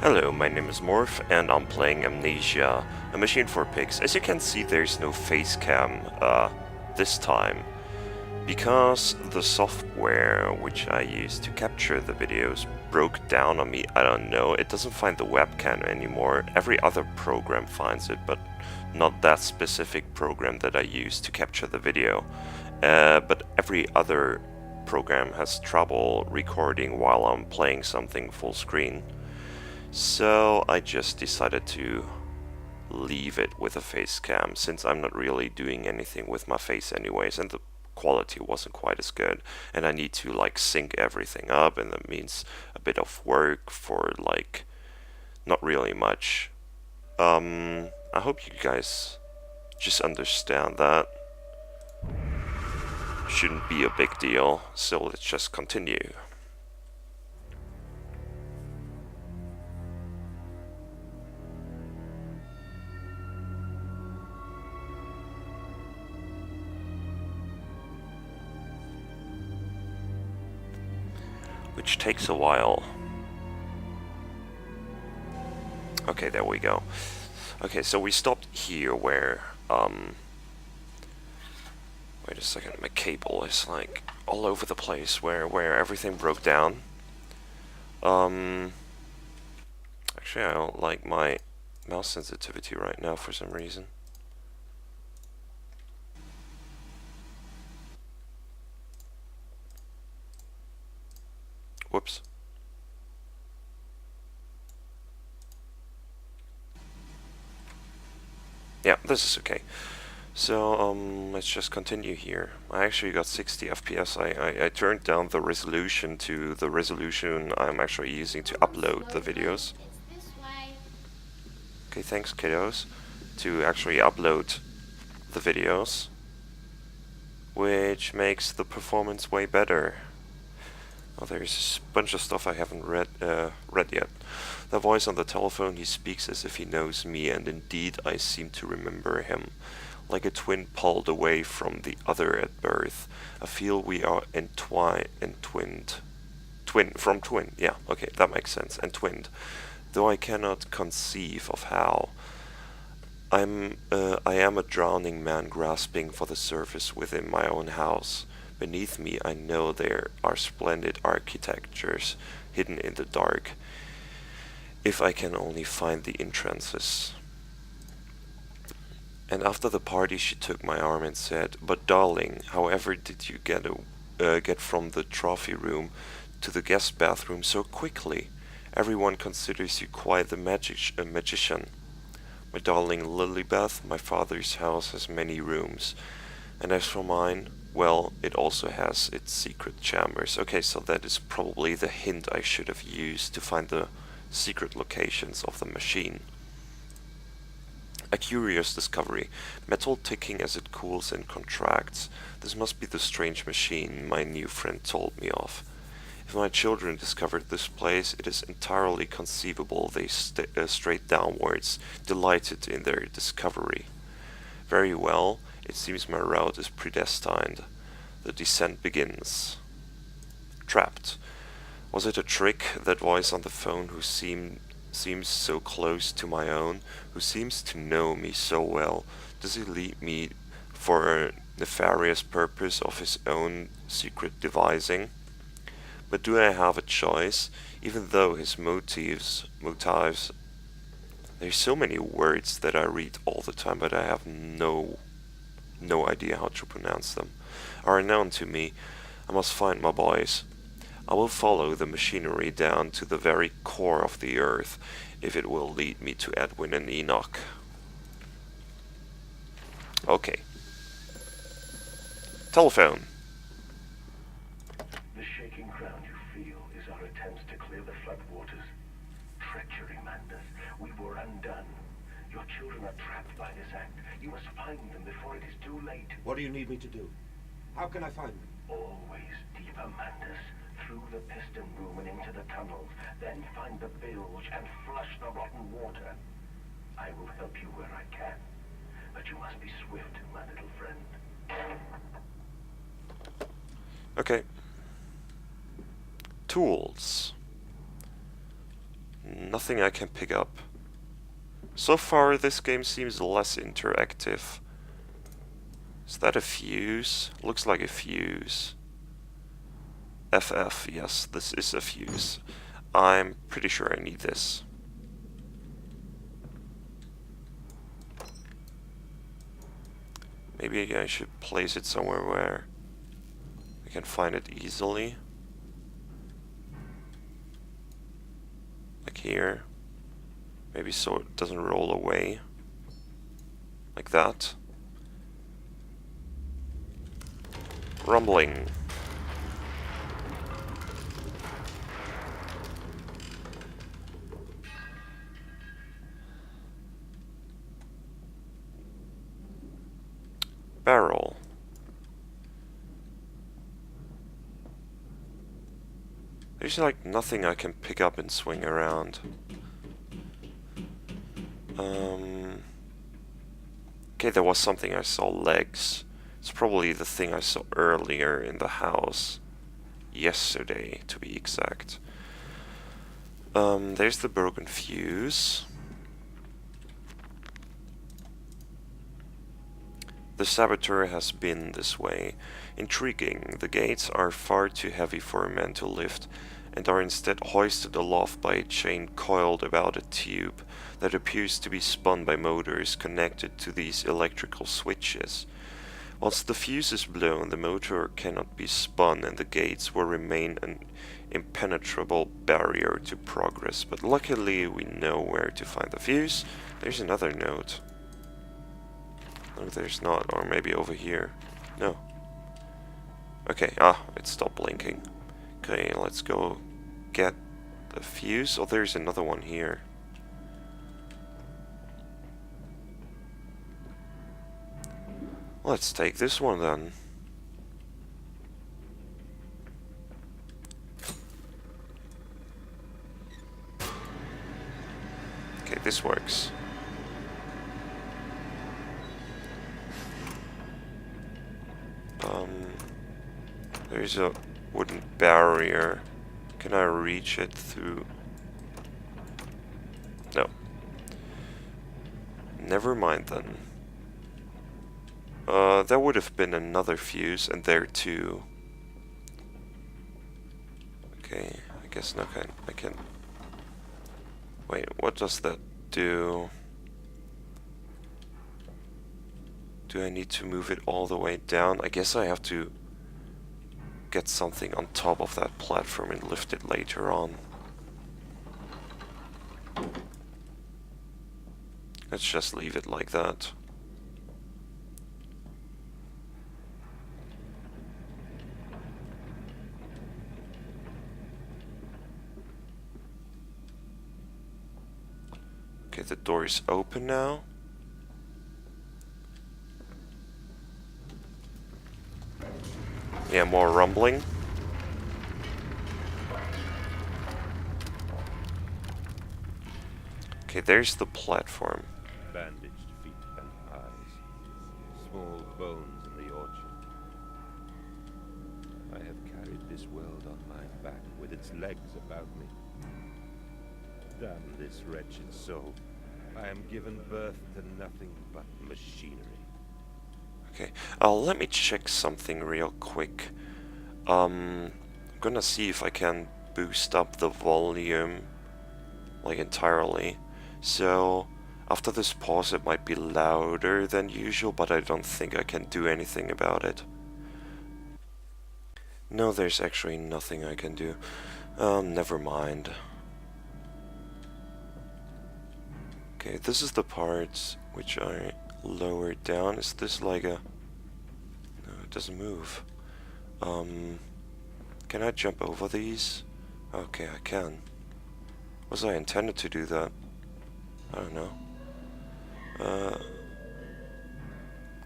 Hello, my name is Morph and I'm playing Amnesia, a machine for pigs. As you can see, there's no facecam this time, because the software which I used to capture the videos broke down on me. I don't know, it doesn't find the webcam anymore. Every other program finds it, but not that specific program that I used to capture the video. But every other program has trouble recording while I'm playing something full screen. So I just decided to leave it with a face cam, since I'm not really doing anything with my face anyways, and the quality wasn't quite as good, and I need to like sync everything up, and that means a bit of work for like not really much. I hope you guys just understand that. Shouldn't be a big deal, so let's just continue. Which takes a while. Okay, there we go. Okay, so we stopped here where, wait a second, my cable is like all over the place where everything broke down. Actually I don't like my mouse sensitivity right now for some reason. Whoops. Yeah, this is okay. So, let's just continue here. I actually got 60 FPS. I turned down the resolution to the resolution I'm actually using to upload the videos. Okay, thanks kiddos. To actually upload the videos, which makes the performance way better. Oh, there's a bunch of stuff I haven't read yet. The voice on the telephone, he speaks as if he knows me, and indeed I seem to remember him. Like a twin pulled away from the other at birth, I feel we are entwined. Twin, yeah, okay, that makes sense, entwined. Though I cannot conceive of how. I am a drowning man grasping for the surface within my own house. Beneath me I know there are splendid architectures hidden in the dark, if I can only find the entrances. And after the party she took my arm and said, "But darling, however did you get from the trophy room to the guest bathroom so quickly? Everyone considers you quite the magician. My darling Lilybeth, my father's house has many rooms, and as for mine, well, it also has its secret chambers." Okay, so that is probably the hint I should have used to find the secret locations of the machine. A curious discovery. Metal ticking as it cools and contracts. This must be the strange machine my new friend told me of. If my children discovered this place, it is entirely conceivable they strayed downwards, delighted in their discovery. Very well, it seems my route is predestined. The descent begins. Trapped. Was it a trick, that voice on the phone who seems so close to my own, who seems to know me so well? Does he lead me for a nefarious purpose of his own secret devising? But do I have a choice, even though his motives, there's so many words that I read all the time, but I have no idea how to pronounce them, are known to me. I must find my boys. I will follow the machinery down to the very core of the earth, if it will lead me to Edwin and Enoch. Okay. Telephone. The shaking ground you feel is our attempts to clear the floodwaters. Treachery, madness. We were undone. Your children are trapped by this act. You must find them before it is too late. What do you need me to do? How can I find them? Always deeper, madness. Through the piston room and into the tunnels. Then find the bilge and flush the rotten water. I will help you where I can. But you must be swift, my little friend. Okay. Tools. Nothing I can pick up. So far, this game seems less interactive. Is that a fuse? Looks like a fuse. FF, yes, this is a fuse. I'm pretty sure I need this. Maybe I should place it somewhere where I can find it easily. Like here. Maybe so it doesn't roll away. Like that. Rumbling. Barrel. There's like nothing I can pick up and swing around. Okay, there was something I saw, legs. It's probably the thing I saw earlier in the house. Yesterday, to be exact. There's the broken fuse. The saboteur has been this way. Intriguing. The gates are far too heavy for a man to lift, and are instead hoisted aloft by a chain coiled about a tube that appears to be spun by motors connected to these electrical switches. Whilst the fuse is blown, the motor cannot be spun and the gates will remain an impenetrable barrier to progress. But luckily we know where to find the fuse. There's another note. No, there's not. Or maybe over here. No. Okay, it stopped blinking. Okay, let's go get the fuse. Oh, there's another one here. Let's take this one then. Okay, this works. There's a wooden barrier. Can I reach it through? No. Never mind then. There would have been another fuse, and there too. Okay, I guess no, I can. Wait, what does that do? Do I need to move it all the way down? I guess I have to get something on top of that platform and lift it later on. Let's just leave it like that. Okay, the door is open now. Yeah, more rumbling. Okay, there's the platform. Bandaged feet and eyes. Small bones in the orchard. I have carried this world on my back with its legs about me. Damn this wretched soul. I am given birth to nothing but machinery. Okay, let me check something real quick. I'm gonna see if I can boost up the volume, like entirely. So, after this pause it might be louder than usual, but I don't think I can do anything about it. No, there's actually nothing I can do. Never mind. Okay, this is the part which I lowered down. Is this like a... No, it doesn't move. Can I jump over these? Okay, I can. Was I intended to do that? I don't know.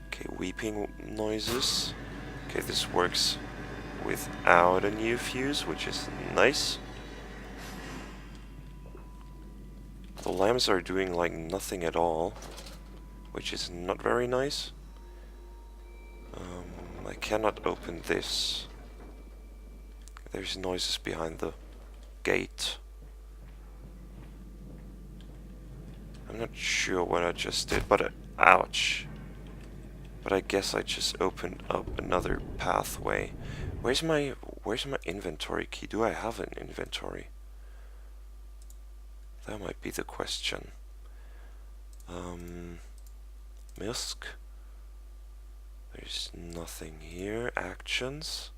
Okay, weeping noises. Okay, this works without a new fuse, which is nice. The lamps are doing like nothing at all, which is not very nice. I cannot open this. There's noises behind the gate. I'm not sure what I just did, but ouch. But I guess I just opened up another pathway. Where's my inventory key? Do I have an inventory? That might be the question. Misk. There's nothing here. Actions.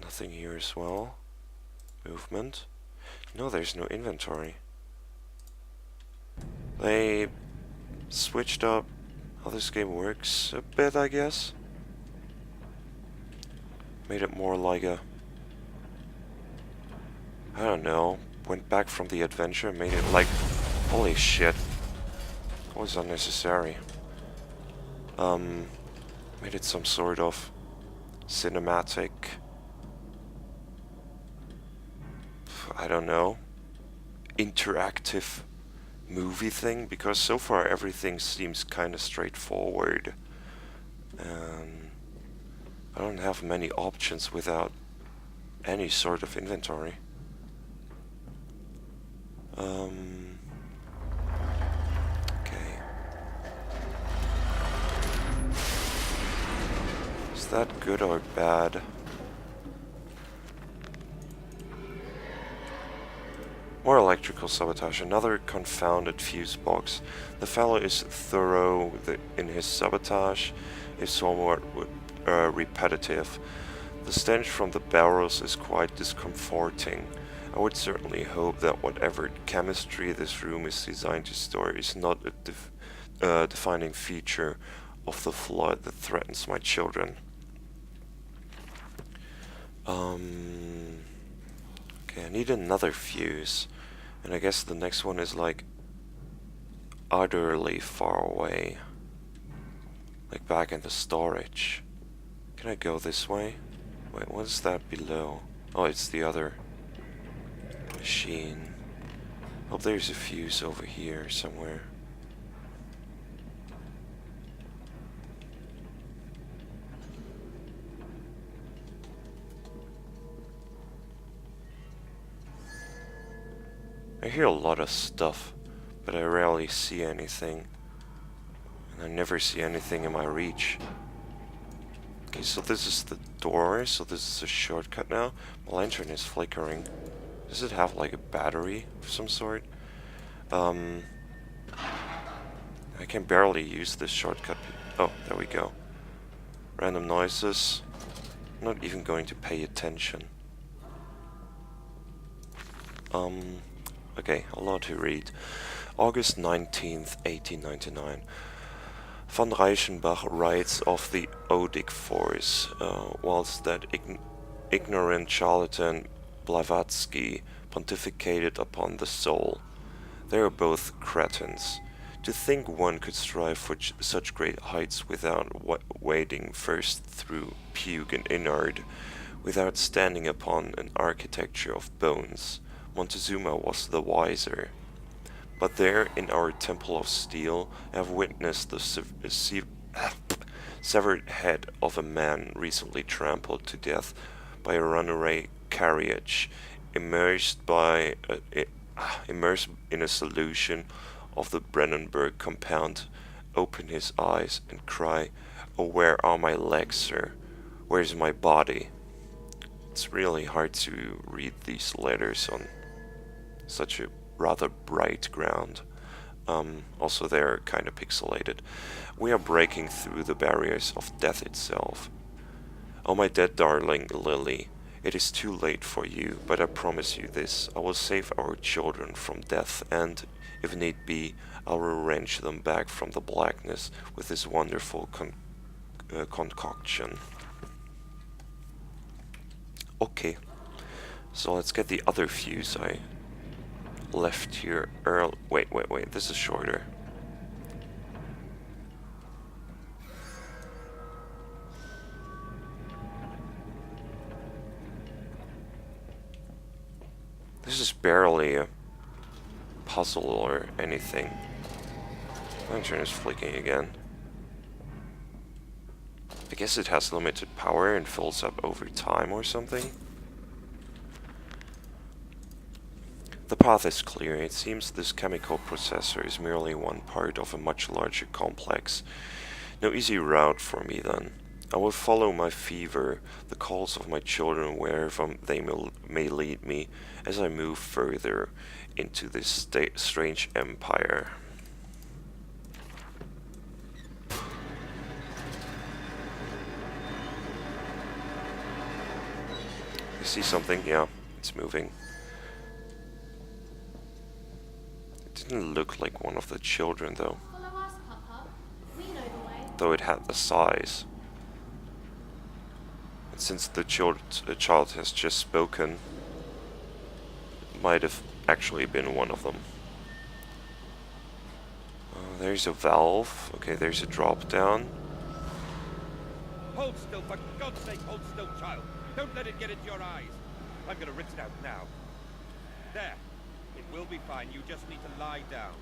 Nothing here as well. Movement. No, there's no inventory. They switched up how this game works a bit, I guess. Made it more like a... I don't know. Went back from the adventure, made it like... Holy shit. That was unnecessary. Made it some sort of cinematic... I don't know. Interactive movie thing, because so far everything seems kind of straightforward. I don't have many options without any sort of inventory. Okay. Is that good or bad? More electrical sabotage, another confounded fuse box. The fellow is thorough in his sabotage, is somewhat repetitive. The stench from the barrels is quite discomforting. I would certainly hope that whatever chemistry this room is designed to store is not a defining feature of the flood that threatens my children. Okay, I need another fuse. And I guess the next one is like utterly far away. Like back in the storage. Can I go this way? Wait, what is that below? Oh, it's the other machine. Oh, there's a fuse over here somewhere. I hear a lot of stuff, but I rarely see anything. And I never see anything in my reach. Okay, so this is the door, so this is a shortcut now. My lantern is flickering. Does it have like a battery of some sort? I can barely use this shortcut. Oh, there we go. Random noises. I'm not even going to pay attention. Okay, a lot to read. August 19th, 1899. Von Reichenbach writes of the Odic Force, whilst that ignorant charlatan Blavatsky pontificated upon the soul. They are both cretins. To think one could strive for such great heights without wading first through puke and inard, without standing upon an architecture of bones. Montezuma was the wiser. But there, in our temple of steel, I have witnessed the severed head of a man recently trampled to death by a runaway carriage, immersed in a solution of the Brennenburg compound, open his eyes and cry, "Oh, where are my legs, sir? Where's my body?" It's really hard to read these letters on such a rather bright ground. Also, they're kind of pixelated. We are breaking through the barriers of death itself. Oh, my dead darling Lily, it is too late for you, but I promise you this: I will save our children from death, and, if need be, I will wrench them back from the blackness with this wonderful concoction. Okay, so let's get the other fuse I left here early. Wait, this is shorter. This is barely a puzzle or anything. Lantern is flicking again. I guess it has limited power and fills up over time or something. The path is clear. It seems this chemical processor is merely one part of a much larger complex. No easy route for me then. I will follow my fever, the calls of my children wherever they may lead me, as I move further into this strange empire. You see something? Yeah, it's moving. It didn't look like one of the children though. Follow us, Papa. We know the way. Though it had the size. And since the child has just spoken, it might have actually been one of them. There's a valve. Okay, there's a drop down. Hold still, for God's sake, hold still, child. Don't let it get into your eyes. I'm gonna rinse it out now. There. It will be fine. You just need to lie down.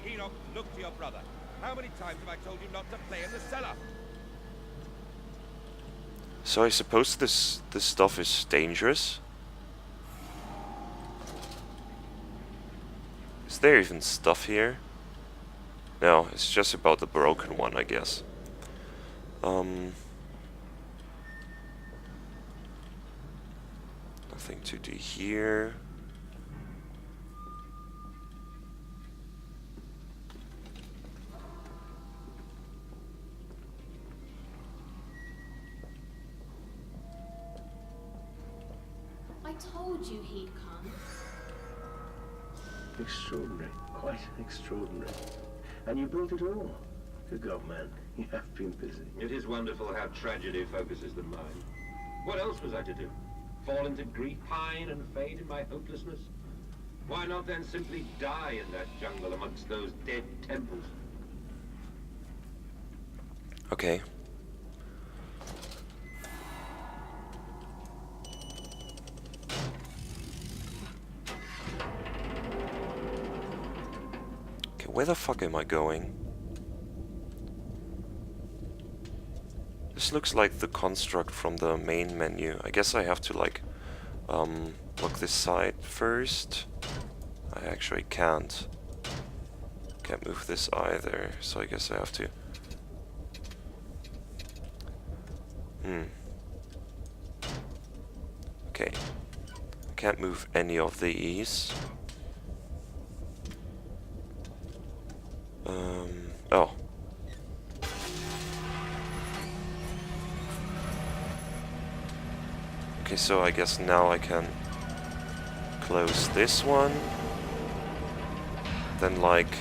Enoch, look to your brother. How many times have I told you not to play in the cellar? So I suppose this stuff is dangerous? Is there even stuff here? No, it's just about the broken one, I guess. Nothing to do here. I told you he'd come. Extraordinary. Quite extraordinary. And you built it all. Good God, man. You have been busy. It is wonderful how tragedy focuses the mind. What else was I to do? Fall into grief, pine and fade in my hopelessness? Why not then simply die in that jungle amongst those dead temples? Okay. Okay, where the fuck am I going? This looks like the construct from the main menu. I guess I have to like block this side first. I actually can't move this either, so I guess I have to. Okay. I can't move any of these. Oh. Okay, so I guess now I can close this one. Then like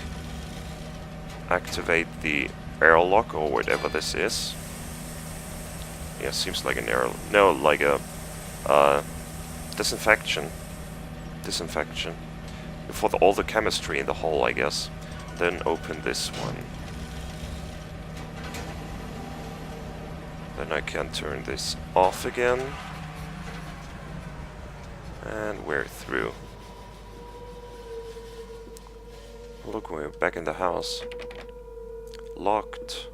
activate the airlock or whatever this is. Yeah, seems like an air. No, like a disinfection. Disinfection for all the chemistry in the hull, I guess. Then open this one. Then I can turn this off again. And we're through. Look, we're back in the house. Locked.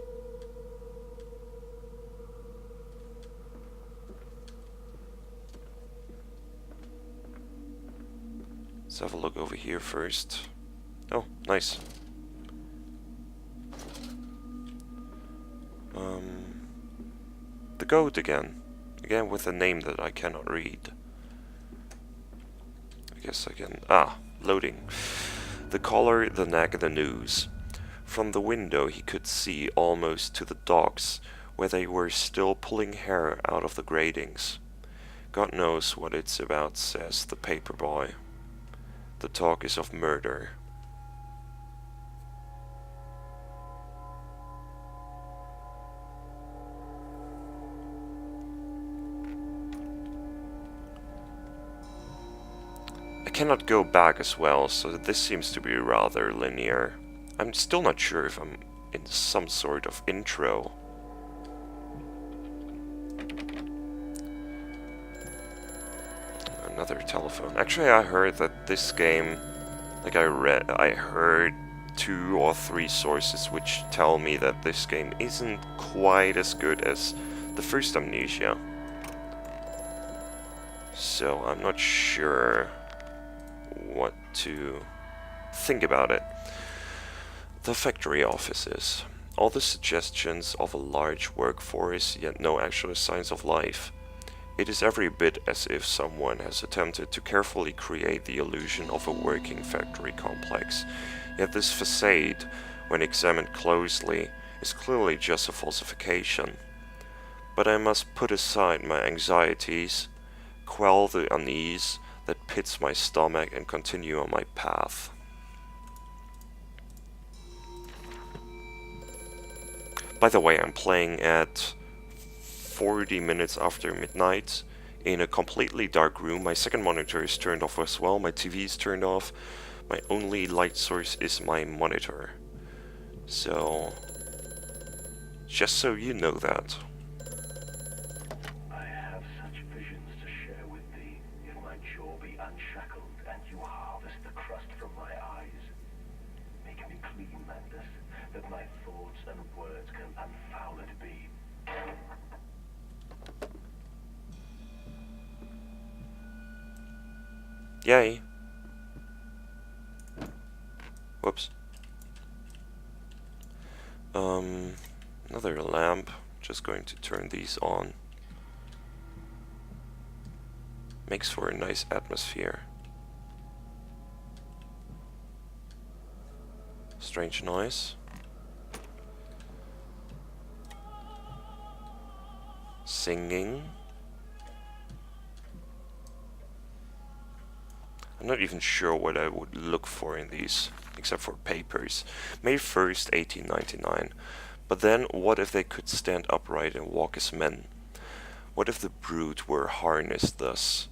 Let's have a look over here first. Oh, nice. The goat again. Again with a name that I cannot read. I guess I can... Ah, loading. The collar, the neck, the nose. From the window he could see almost to the docks, where they were still pulling hair out of the gratings. God knows what it's about, says the paper boy. The talk is of murder. I cannot go back as well, so this seems to be rather linear. I'm still not sure if I'm in some sort of intro. Another telephone. Actually, I heard that this game, like I heard 2 or 3 sources which tell me that this game isn't quite as good as the first Amnesia. So I'm not sure what to think about it. The factory offices. All the suggestions of a large workforce, yet no actual signs of life. It is every bit as if someone has attempted to carefully create the illusion of a working factory complex, yet this facade, when examined closely, is clearly just a falsification. But I must put aside my anxieties, quell the unease that pits my stomach, and continue on my path. By the way, I'm playing at 40 minutes after midnight in a completely dark room. My second monitor is turned off as well, my TV is turned off, my only light source is my monitor. So, just so you know that. I have such visions to share with thee, if my jaw be unshackled and you harvest the crust from my eyes. Make me clean, Mantis, that my thoughts and words can unfouled be. Yay. Whoops. Another lamp. Just going to turn these on. Makes for a nice atmosphere. Strange noise. Singing. I'm not even sure what I would look for in these, except for papers. May 1st, 1899. But then, what if they could stand upright and walk as men? What if the brute were harnessed thus?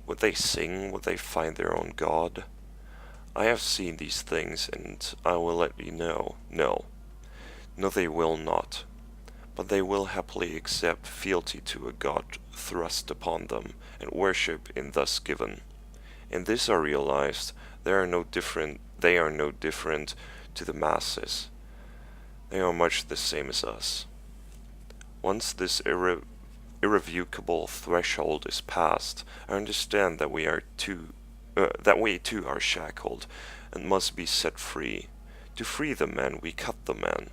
Would they sing? Would they find their own god? I have seen these things, and I will let you know. No, they will not. But they will happily accept fealty to a god thrust upon them, and worship in thus given. In this I realized they are no different to the masses. They are much the same as us. Once this irrevocable threshold is passed, I understand that we too are shackled and must be set free. To free the man, we cut the man.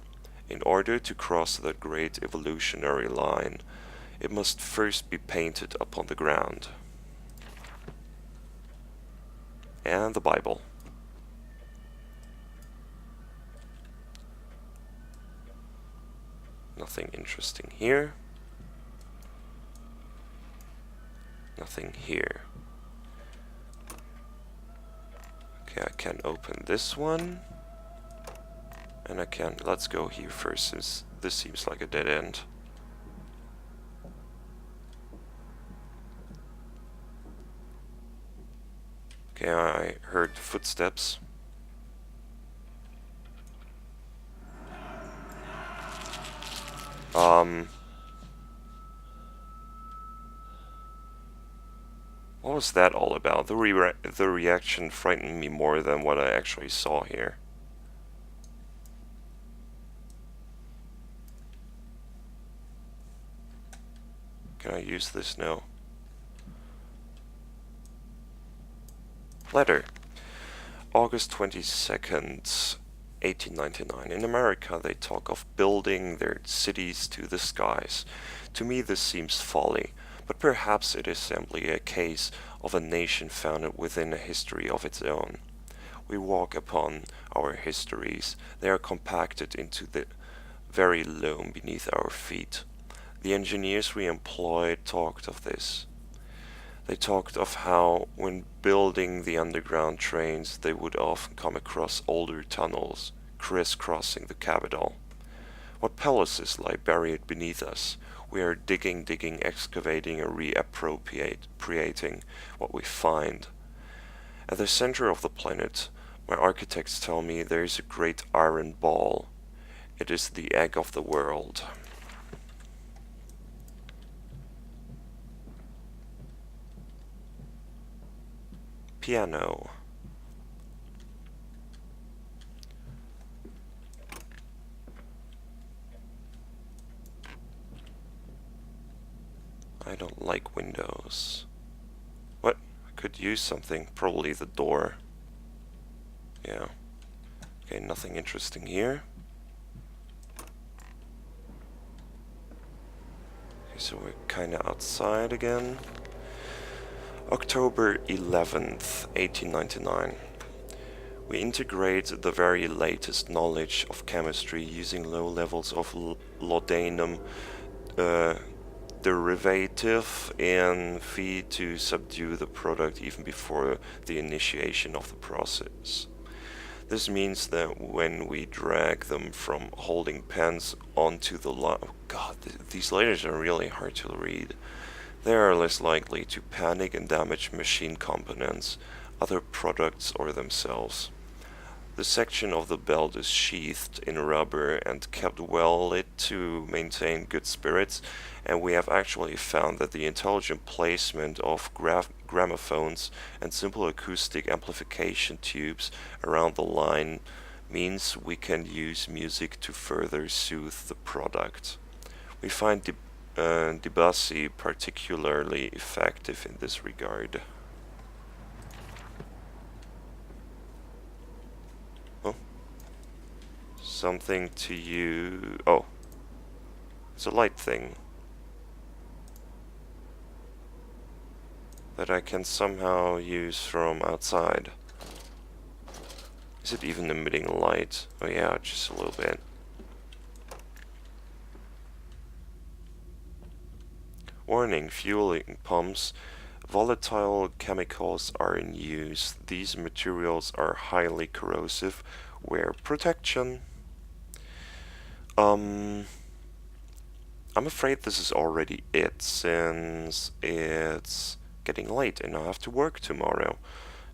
In order to cross that great evolutionary line, it must first be painted upon the ground. And the Bible. Nothing interesting here. Nothing here. Okay, I can open this one. And I can, let's go here first, since this seems like a dead end. Okay, I heard footsteps. What was that all about? The reaction frightened me more than what I actually saw here. Can I use this? No. Letter. August 22nd, 1899. In America they talk of building their cities to the skies. To me this seems folly, but perhaps it is simply a case of a nation founded within a history of its own. We walk upon our histories. They are compacted into the very loam beneath our feet. The engineers we employed talked of this. They talked of how, when building the underground trains, they would often come across older tunnels, crisscrossing the capital. What palaces lie buried beneath us? We are digging, excavating, and reappropriating what we find. At the center of the planet, my architects tell me there is a great iron ball. It is the egg of the world. Piano. I don't like windows. What? I could use something. Probably the door. Yeah. Okay, nothing interesting here. Okay, so we're kinda outside again. October 11th, 1899. We integrate the very latest knowledge of chemistry using low levels of laudanum derivative in feed to subdue the product even before the initiation of the process. This means that when we drag them from holding pens onto the line, oh god, these letters are really hard to read. They are less likely to panic and damage machine components, other products, or themselves. The section of the belt is sheathed in rubber and kept well lit to maintain good spirits, and we have actually found that the intelligent placement of gramophones and simple acoustic amplification tubes around the line means we can use music to further soothe the product. We find Debussy particularly effective in this regard. Oh. Something to you. Oh. It's a light thing. That I can somehow use from outside. Is it even emitting light? Oh yeah, just a little bit. Warning, fueling pumps. Volatile chemicals are in use. These materials are highly corrosive. Wear protection. I'm afraid this is already it, since it's getting late and I have to work tomorrow.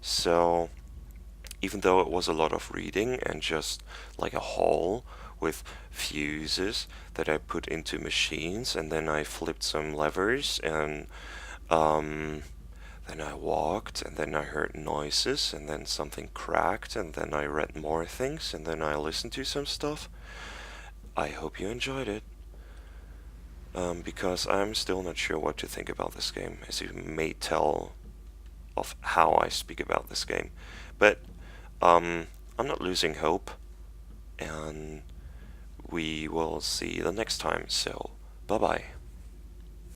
So, even though it was a lot of reading and just like a hall with fuses that I put into machines, and then I flipped some levers, and then I walked, and then I heard noises, and then something cracked, and then I read more things, and then I listened to some stuff. I hope you enjoyed it. Because I'm still not sure what to think about this game, as you may tell of how I speak about this game. But I'm not losing hope, and we will see you the next time, so bye bye.